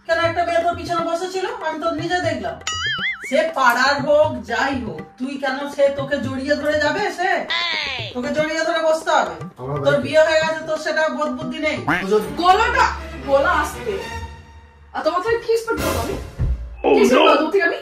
কেন একটা মেয়ে তোর পিছনে বসেছিল, আমি তো নিজে দেখলাম। সে পাড়ার হোক যাই হোক, তুই কেন সে তোকে জড়িয়ে ধরে যাবে? সে তোকে জড়িয়ে ধরে বসতে হবে? তোর বিয়ে হয়ে গেছে, তোর সেটা বোধ বুদ্ধি নেই। গলাটা গলা আসতে আর তোমার থেকে কিস করতে হবে। কিস করতে আমি।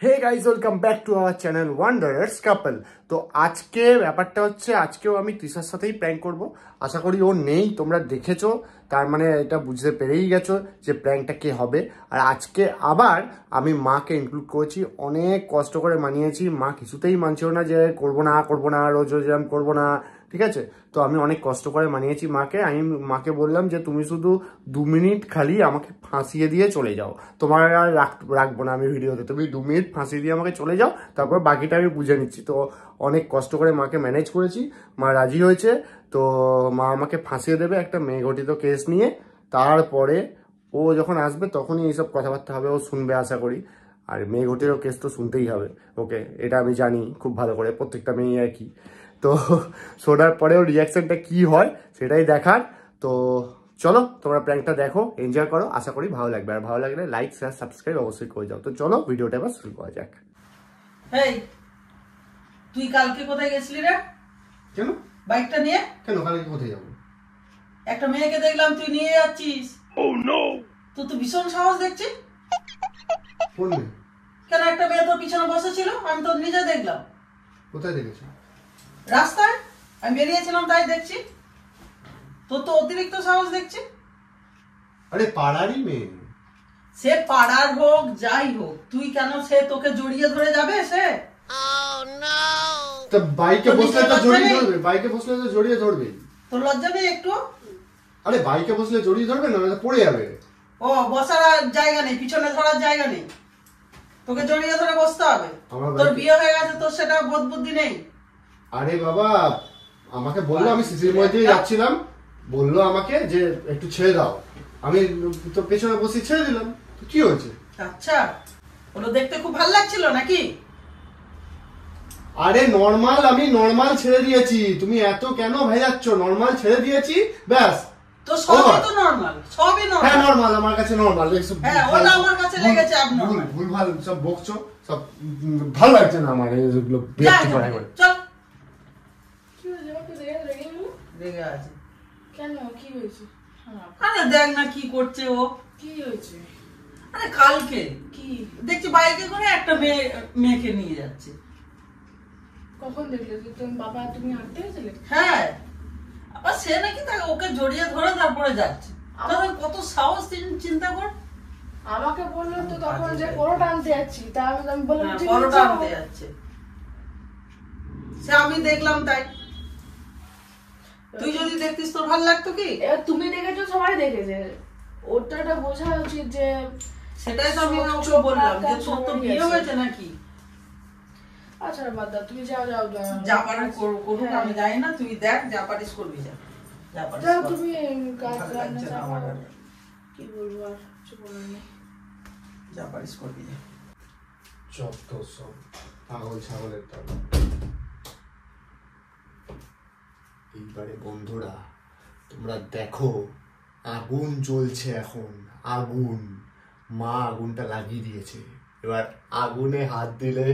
Hey guys, welcome back to our channel Wanderers Couple। তো আজকে ব্যাপারটা হচ্ছে, আজকেও আমি তৃষার সাথেই প্র্যাঙ্ক করব। আশা করি ও নেই, তোমরা দেখেছো, তার মানে এটা বুঝতে পেরেই গেছো যে প্র্যাঙ্কটা কে হবে। আর আজকে আবার আমি মাকে ইনক্লুড করেছি, অনেক কষ্ট করে মানিয়েছি। মা কিছুতেই মানছিল না যে করবো না রোজ রোজ এরকম করবো না, ঠিক আছে। তো আমি অনেক কষ্ট করে মানিয়েছি মাকে। আমি মাকে বললাম যে তুমি শুধু 2 মিনিট খালি আমাকে ফাঁসিয়ে দিয়ে চলে যাও, তোমার আর রাখবো না আমি ভিডিওতে, তুমি 2 মিনিট ফাঁসিয়ে দিয়ে আমাকে চলে যাও, তারপর বাকিটা আমি বুঝে নিচ্ছি। তো অনেক কষ্ট করে মাকে ম্যানেজ করেছি, মা রাজি হয়েছে। তো মা আমাকে ফাঁসিয়ে দেবে একটা মেয়ে ঘটিত কেস নিয়ে। তারপরে ও যখন আসবে তখনই এইসব কথাবার্তা হবে, ও শুনবে আশা করি। আর মেয়ে ঘটিত কেস তো শুনতেই হবে ওকে, এটা আমি জানি খুব ভালো করে, প্রত্যেকটা মেয়ে আর কি। তো শোনার পরেও রিয়াকশনটা কি হয় সেটাই দেখার। তো চলো তোমরা প্র্যাঙ্কটা দেখো, এনজয় করো, আশা করি ভালো লাগবে। আর ভালো লাগলে লাইক শেয়ার সাবস্ক্রাইব অবশ্যই করে যাও। তো চলো ভিডিওটা এবার শুরু করা যাক। হেই, তুই কালকে কোথায় গেছিলি রে? কেন বাইকটা নিয়ে? কেন কালকে কোথায় যাবো? একটা মেয়েকে দেখলাম তুই নিয়ে যাচ্ছিস। ও নো, তো ভীষণ সাহস দেখছি। কোন মেয়ে? কেন একটা মেয়ে তোর পিছনে বসেছিল, আমি তো নিজে দেখলাম। কোথায় দেখেছো? রাস্তায় আমি বেরিয়েছিলাম, তাই দেখছি। তোর তো অতিরিক্ত সাহস দেখছি। আরে পাড়ারই মেয়ে। সে পাড়ার হোক যাই হোক, তুই কেন সে তোকে জড়িয়ে ধরে যাবে? সে তো বাইকে বসলে তো জড়িয়ে ধরবে, বাইকে বসলে তো জড়িয়ে ধরবে। তোর লজ্জা নেই একটু? আরে বাইকে বসলে জড়িয়ে ধরবে না, পড়ে যাবে। ও বসার জায়গা নেই, পিছনে ধরার জায়গা নেই, তোকে জড়িয়ে ধরে বসতে হবে। তোর বিয়ে হয়ে গেছে, তোর সেটা বোধ বুদ্ধি নেই। আরে বাবা, আমাকে বললো, আমি শিশির মধ্যে যাচ্ছিলাম, বললো আমাকে যে একটু ছেড়ে দাও, আমি তো পেছনে বসে ছেড়ে দিলাম। তো কি হয়েছে? আচ্ছা, ওগুলো দেখতে খুব ভালো লাগছিল নাকি? আরে নরমাল, আমি নরমাল ছেড়ে দিয়েছি, তুমি এত কেন ভেজাচ্ছ? নরমাল ছেড়ে দিয়েছি, ব্যাস। তো সবই তো নরমাল, সবই নরমাল। হ্যাঁ নরমাল, আমার কাছে নরমাল। হ্যাঁ, ওটা আমার কাছে লেগেছে abnormal। ভুলভাল সব বকছো, সব ভালো লাগছে না আমার এগুলো বিরক্ত করা করে। চল। কি হয়েছে? আমাকে রেগে গেল। রেগে আছে কেন? কি হয়েছে? আরে দেখ না কি করছে ও। কি হয়েছে? আরে কালকে কি দেখছি বাইকে করে একটা মেয়েকে নিয়ে যাচ্ছে। কখন দেখলে? তুমি বাবা তুমি হাঁটতে গেছিলে? হ্যাঁ, আবার সে নাকি তাকে ওকে জড়িয়ে ধরে তারপরে যাচ্ছে। তাহলে কত সাহস, চিন্তা কর। আমাকে বললো তো তখন যে পরোটা আনতে যাচ্ছি, তা আমি বললাম ঠিক আছে পরোটা আনতে যাচ্ছে। সে আমি দেখলাম তাই। তুই যদি দেখতিস তোর ভালো লাগতো কি? এবার তুমি দেখেছো, সবাই দেখেছে, ওটা বোঝা উচিত যে। সেটাই তো আমি ওকে বললাম যে তোর তো বিয়ে হয়েছে নাকি। আচ্ছা বাদ দাও, তুমি যাও যা পারিস করুক, আমি জানি না, তুই দেখ যা পারিস করবি। যা পারিস যাও তুমি কাজ রান্না চাও। কি বলবো আর, কিছু বলার নেই, যা পারিস করবি। যত সব পাগল ছাগলের দল। এইবারে বন্ধুরা তোমরা দেখো, আগুন জ্বলছে এখন, আগুন। মা আগুনটা লাগিয়ে দিয়েছে, এবার আগুনে হাত দিলে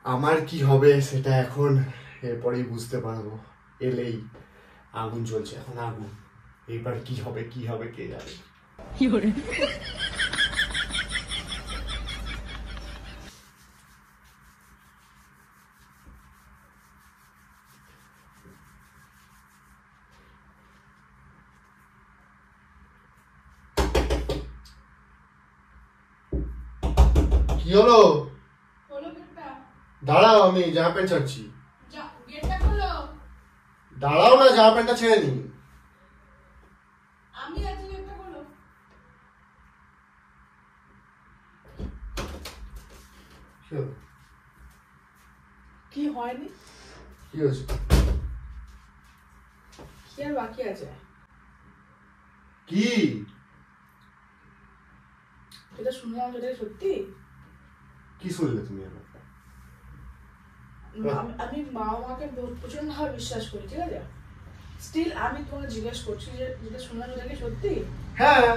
আমার কি হবে সেটা এখন এরপরেই বুঝতে পারবো। এলেই আগুন জ্বলছে এখন, আগুন। এবার কি হবে কে জানে। কি হলো? দাঁড়াও, আমি জামা প্যান্ট ছাড়ছি। দাঁড়াও না, জামা প্যান্টটা ছেড়ে নি। কি হয়নি? কি হয়েছে? কি আর বাকি আছে? কি যেটা শুনলাম সেটাই সত্যি? কি শুনলে তুমি? আমি মাকে প্রচন্ড ভাবে বিশ্বাস করি, ঠিক আছে? স্টিল আমি তোমাকে জিজ্ঞেস করছি যে যেটা শুনলাম সেটা কি সত্যি? হ্যাঁ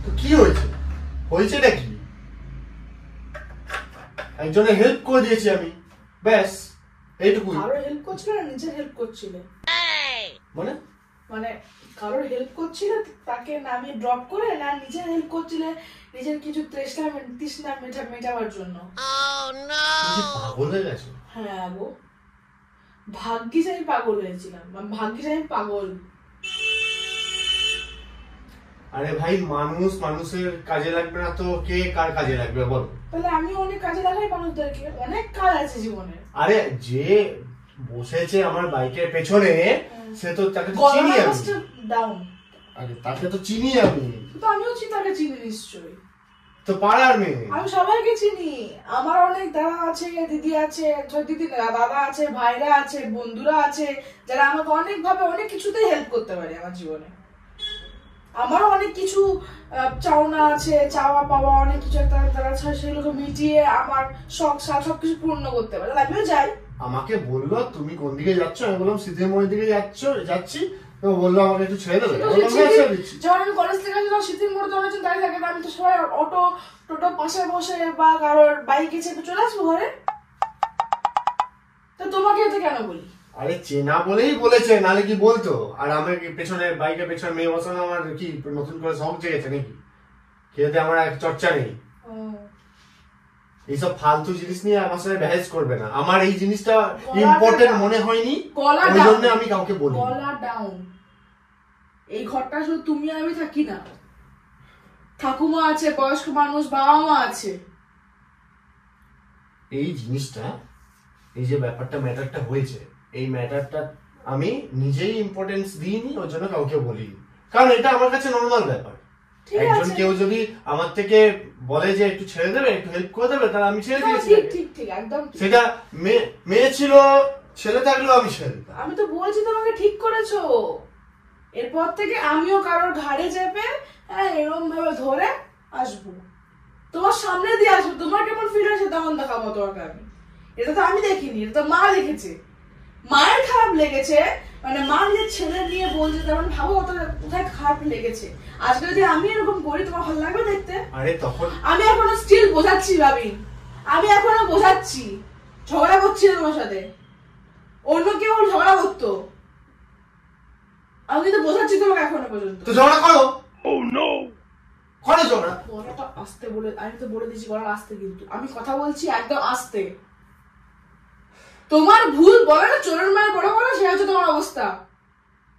তো কি হয়েছে? হয়েছেটা কি? একজনের হেল্প করে দিয়েছি আমি, ব্যাস এইটুকুই। কারোর হেল্প করছিলে না নিজের হেল্প করছিলে? মানে মানে কারোর হেল্প করছিলে তাকে নামিয়ে ড্রপ করে, না নিজের হেল্প করছিলে নিজের কিছু তৃষ্ণা মেটাবার জন্য? পাগল হয়ে গেছে? হ্যাঁ গো, ভাগ্যিস আমি পাগল হয়েছিলাম, ভাগ্যিস আমি পাগল। আরে ভাই, মানুষ মানুষের কাজে লাগবে না তো কে কার কাজে লাগবে বল? তাহলে আমি অনেক কাজে লাগাই মানুষদেরকে, অনেক কাজ আছে জীবনে। আরে যে বসেছে আমার বাইকের পেছনে সে তো তাকে তো চিনি আমি। ডাউন। আরে তাকে তো চিনি আমি। তো আমিও তাকে চিনি নিশ্চয়ই। তো পাড়ার মেয়ে। আমি সবাইকে চিনি, আমার অনেক দাদা আছে, দিদি আছে, দিদি দাদা আছে, ভাইরা আছে, বন্ধুরা আছে, যারা আমাকে অনেক ভাবে অনেক কিছুতে হেল্প করতে পারে আমার জীবনে। আমারও অনেক কিছু চাওনা আছে, চাওয়া পাওয়া অনেক কিছু একটা তারা সেগুলোকে মিটিয়ে আমার শখ সবকিছু পূর্ণ করতে পারে। আমিও যাই। আমাকে বললো তুমি কোন দিকে যাচ্ছ, আমি বললাম সিদ্ধিমোড়ের দিকে যাচ্ছি। তো বললো আমাকে একটু ছেড়ে দেবে। যখন আমি কলেজ থেকে আসি তখন সিদ্ধিমোড়ে তো অনেকজন দাঁড়িয়ে থাকে, আমি তো সবাই অটো টোটো পাশে বসে বা কারোর বাইকে চেপে চলে আসবো ঘরে। তো তোমাকে তো কেন বলি? আরে চেনা বলেই বলেছে, নালে কি বলতো? আর আমার পেছনে বাইকের পেছনে মেয়ে বসানো আমার কি নতুন করে শখ জেগেছে নাকি? খেতে আমার এক চর্চা নেই। এইসব ফালতু জিনিস নিয়ে আমার সাথে বহস করবে না। আমার এই জিনিসটা ইম্পর্টেন্ট মনে হয়নি, ওই জন্য আমি কাউকে বলি। গলা ডাউন। এই ঘরটা শুধু তুমি আমি থাকি না, ঠাকুমা আছে, বয়স্ক মানুষ, বাবা মা আছে। এই জিনিসটা, এই যে ব্যাপারটা ম্যাটারটা হয়েছে, এই ম্যাটারটা আমি নিজেই ইম্পর্টেন্স দিইনি, ওই জন্য কাউকে বলিনি। কারণ এটা আমার কাছে নর্মাল ব্যাপার। একজন কেউ যদি আমার থেকে বলে যে একটু ছেড়ে দেবে, একটু হেল্প করে দেবে, তাহলে আমি ছেড়ে দিয়েছি। ঠিক একদম। সেটা মেয়ে ছিল, ছেলে থাকলেও আমি ছেড়ে। আমি তো বলছি তোমাকে ঠিক করেছো। এরপর থেকে আমিও কারোর ঘাড়ে চেপে এরকম ভাবে ধরে আসবো, তোমার সামনে দিয়ে আসবো। তোমার কেমন ফিল হয়েছে তখন দেখাবো তোমাকে আমি। এটা তো আমি দেখিনি, এটা তো মা দেখেছে। মায়ের খারাপ লেগেছে, মানে মা নিজের ছেলে নিয়ে বলছে, তেমন ভাবো কোথায় খারাপ লেগেছে। আজকে যদি আমি এরকম করি তোমার ভালো লাগবে দেখতে? আরে তখন আমি এখনো স্টিল বোঝাচ্ছি ভাবি, আমি এখনো বোঝাচ্ছি। ঝগড়া করছি না তোমার সাথে, অন্য কেউ ঝগড়া করতো, আমি কিন্তু বোঝাচ্ছি তোমাকে এখনো পর্যন্ত। তো ঝগড়া করো। Oh no! করো ঝগড়া। গলাটা আস্তে বলে, আমি তো বলে দিয়েছি গলা আস্তে, কিন্তু আমি কথা বলছি একদম আস্তে। তোমার ভুল বলে না, চোরের মায়ের বড় বড়, সে হচ্ছে তোমার অবস্থা।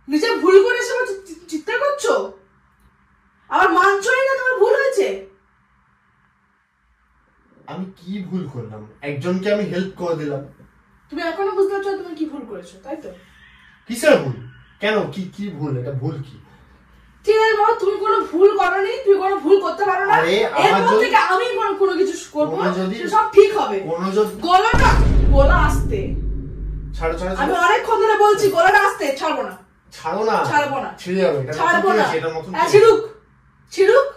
নিজে ভুল করে এসে চিৎকার করছো, আবার মানছই না তোমার ভুল হয়েছে। আমি কি ভুল করলাম? একজনকে আমি হেল্প করে দিলাম। তুমি এখনো বুঝতে পারছো তুমি কি ভুল করেছো, তাই তো? কিসের ভুল? কেন কি ভুল? এটা ভুল কি? ঠিক আছে বাবা, তুমি কোনো ভুল করোনি, তুমি কোনো ভুল করতে পারো না। এরপর থেকে আমি কোনো কিছু করবো, সব ঠিক হবে। গলা আসতে ছাড়ো। আমি অনেকক্ষণ ধরে বলছি গলাটা আসতে, ছাড়বো না। ছাড়ো না। ছাড়বো না। ছিঁড়ে যাবে। ছাড়বো না। ছিড়ুক।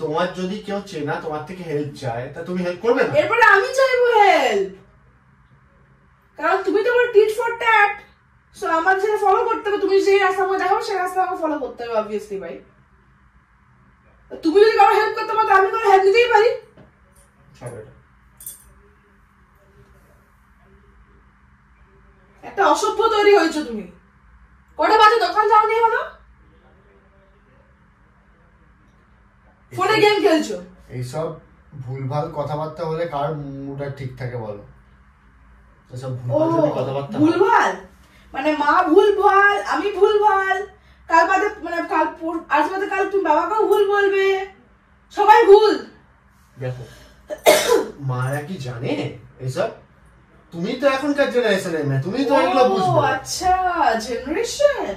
তোমার যদি কেউ চেনা তোমার থেকে হেল্প চায়, তা তুমি হেল্প করবে না? এরপরে আমি চাইবো হেল্প, কারণ তুমি তো বলে টিট ফর ট্যাট। সো আমার সেটা ফলো করতে হবে। তুমি যে রাস্তা আমাকে দেখাবো সেই রাস্তা আমাকে ফলো করতে হবে, অবভিয়াসলি ভাই। তুমি যদি কারো হেল্প করতে পারো, আমি কারো হেল্প দিতেই পারি। একটা অসভ্য তৈরি হয়েছো তুমি। কটা বাজে দোকান যাওনি এখনো? ফোনে গেম খেলছো। এইসব ভুলভাল কথাবার্তা হলে কার মুডটা ঠিক থাকে বলো? এসব ভুলভাল কথাবার্তা, ভুলভাল মানে মা ভুলভাল, আমি ভুলভাল, কাল বাদে মানে আজ বাদে কাল তুমি বাবাকেও ভুল বলবে, সবাই ভুল। দেখো মারা কি জানে এসব? তুমি তো এখনকার জেনারেশনের মেয়ে, তুমি তো এগুলো বুঝবে। আচ্ছা, জেনারেশন।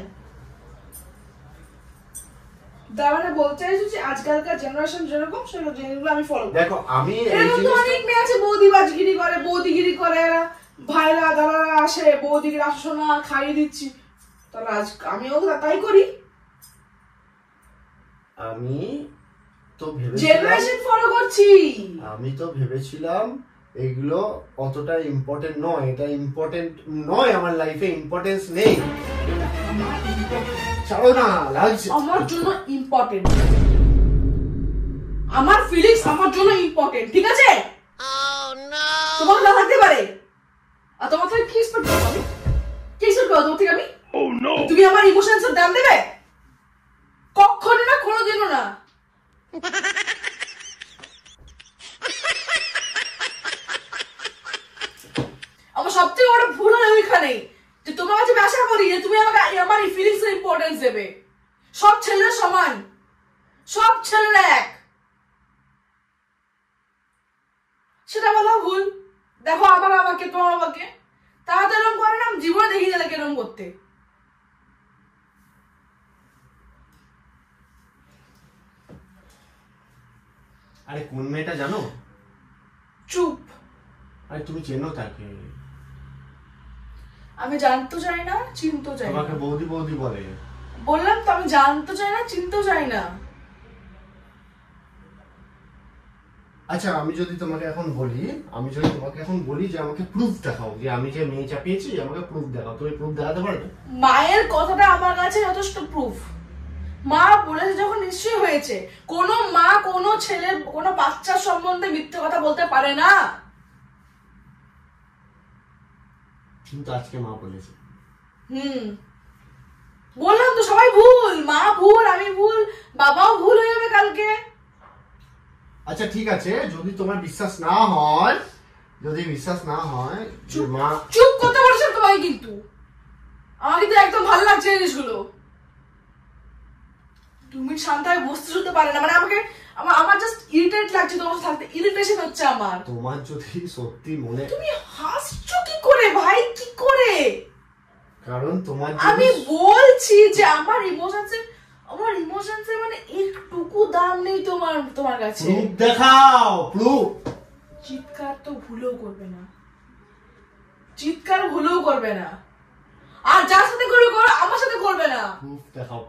তার মানে বলতে চাইছো যে আজকালকার জেনারেশন যেরকম সেগুলো যেগুলো আমি ফলো করি। দেখো আমি এরকম তো অনেক মেয়ে আছে বৌদিগিরি করে, ভাইরা দাদারা আসে, বৌদিকে রাসনা খাইয়ে দিচ্ছি, তাহলে আজ আমিও তাই করি। আমি তো ভেবেছিলাম জেনারেশন ফলো করছি। আমি তো ভেবেছিলাম এগুলো অতটা ইম্পর্টেন্ট নয়, এটা ইম্পর্টেন্ট নয়, আমার লাইফে ইম্পর্টেন্স নেই। ছাড়ো না, লাগছে। আমার জন্য ইম্পর্টেন্ট, আমার ফিলিংস আমার জন্য ইম্পর্টেন্ট, ঠিক আছে? তোমার না থাকতে পারে, আর তোমার থেকে কি এক্সপেক্ট করবো আমি? কি এক্সপেক্ট করবো তোমার থেকে আমি? তুমি আমার ইমোশনসের দাম দেবে? কখনো না, কোনোদিনও না। আমার সবথেকে বড় ভুল হয় ওইখানেই, যে তোমার কাছে আশা করি যে তুমি আমাকে আমার এই ফিলিংস এর ইম্পর্টেন্স দেবে। সব ছেলেরা সমান, সব ছেলেরা এক, সেটা বলা ভুল। দেখো আমার আমাকে, তোমার আমাকে, তারা তো এরকম করে না, জীবনে দেখি তাদেরকে এরকম করতে। আরে কোন মেয়েটা জানো? চুপ। আরে তুমি চেনো তাকে? আমি জানতে চাই না, চিনতে চাই না। তোমাকে বৌদি বৌদি বলে। বললাম তো আমি জানতে চাই না, চিনতে চাই না। আচ্ছা আমি যদি তোমাকে এখন বলি যে আমাকে প্রুফ দেখাও যে আমি যে মেয়ে চাপিয়েছি, আমাকে প্রুফ দেখাও, তুমি প্রুফ দেখাতে পারবে? মায়ের কথাটা আমার কাছে যথেষ্ট প্রুফ। মা বলেছে যখন নিশ্চয়ই হয়েছে। কোনো মা কোনো ছেলে কোনো বাচ্চার সম্বন্ধে মিথ্যে কথা বলতে পারে না। কিন্তু আজকে মা বলেছে। বললাম তো সবাই ভুল, মা ভুল, আমি ভুল, বাবাও ভুল হয়ে যাবে কালকে। আচ্ছা ঠিক আছে, যদি তোমার বিশ্বাস না হয়, মা চুপ করতে বলছেন তোমাকে, কিন্তু আমার কিন্তু একদম ভালো লাগছে জিনিসগুলো। তুমি শান্ত হয়ে বসতে শুতে পারে না, মানে আমাকে আমার জাস্ট ইরিটেট লাগছে তোমার থাকতে, ইরিটেশন হচ্ছে আমার। তোমার যদি সত্যি মনে, তুমি হাসছো কি করে ভাই, কি করে? কারণ তোমার আমি বলছি যে আমার ইমোশনসে মানে একটুকু দাম নেই তোমার কাছে। প্রুফ দেখাও, প্রুফ। চিৎকার তো ভুলেও করবে না, চিৎকার ভুলেও করবে না, আর যার সাথে করবে করো, আমার সাথে করবে না। প্রুফ দেখাও,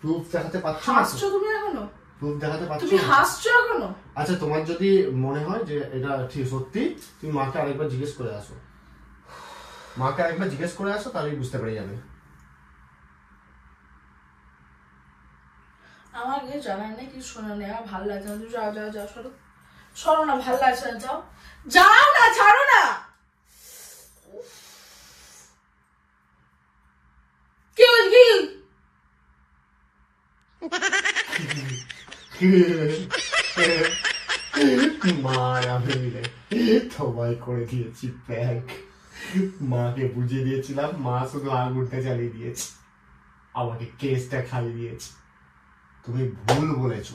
প্রুফ দেখাতে পারছো? হাসছো তুমি এখনো? প্রুফ দেখাতে পারছো? তুমি হাসছো এখনো? আচ্ছা তোমার যদি মনে হয় যে এটা ঠিক সত্যি, তুমি মাকে আরেকবার জিজ্ঞেস করে আসো, তাহলেই বুঝতে পেরে যাবে। আমার কিছু জানার নেই, কিছু শোনার নেই, আমার ভালো লাগছে না। তুমি যাও যাও যাও, সরো না, ভালো লাগছে না, যাও যাও না, ছাড়ো না। মার আমি তোমায় করে দিয়েছি প্র্যাঙ্ক, মাকে বুঝিয়ে দিয়েছিলাম, মা শুধু আঙুলটা চালিয়ে দিয়েছে, আমাকে কেসটা খাইয়ে দিয়েছে। তুমি ভুল বলেছ,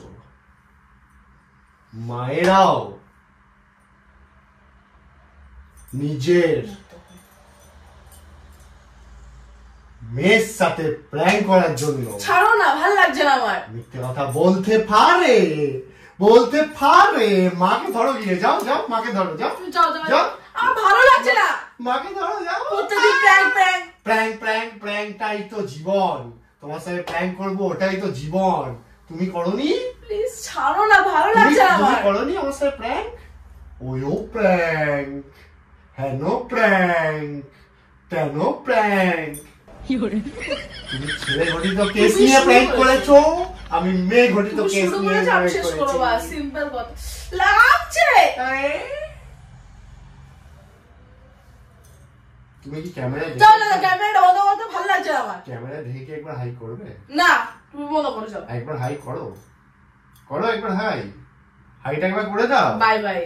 মায়েরাও নিজের মেয়ের সাথে প্র্যাঙ্ক করার জন্য, ছাড়ো না, ভালো লাগছে না আমার, মিথ্যে কথা বলতে পারে। মাকে ধরো, গিয়ে যাও, মাকে ধরো, যাও, আমার ভালো লাগছে না, মাকে ধরো, যাও। প্রত্যেকদিন প্র্যাঙ্কটাই তো জীবন, তোমার সাথে প্র্যাঙ্ক করবো, ওটাই তো জীবন। তুমি করনি? প্লিজ ছাড়ো না, ভালো লাগছে না আমার। করনি আমার সাথে প্র্যাঙ্ক? ওইও প্র্যাঙ্ক, হ্যানো প্র্যাঙ্ক, তেনো প্র্যাঙ্ক। তুমি ছেলে ঘটিত কেস নিয়ে প্র্যাঙ্ক করেছো, আমি মেয়ে ঘটিত কেস নিয়ে প্র্যাঙ্ক করেছি। সিম্পল কথা লাগছে। তুমি কি ক্যামেরা ক্যামেরাটা বন্ধ করতে ভালো লাগছে আমার। ক্যামেরা দেখে কি একবার হাই করবে? না, তুমি বন্ধ করে যাও। একবার হাই করো, একবার হাইটা একবার করে দাও। Bye bye.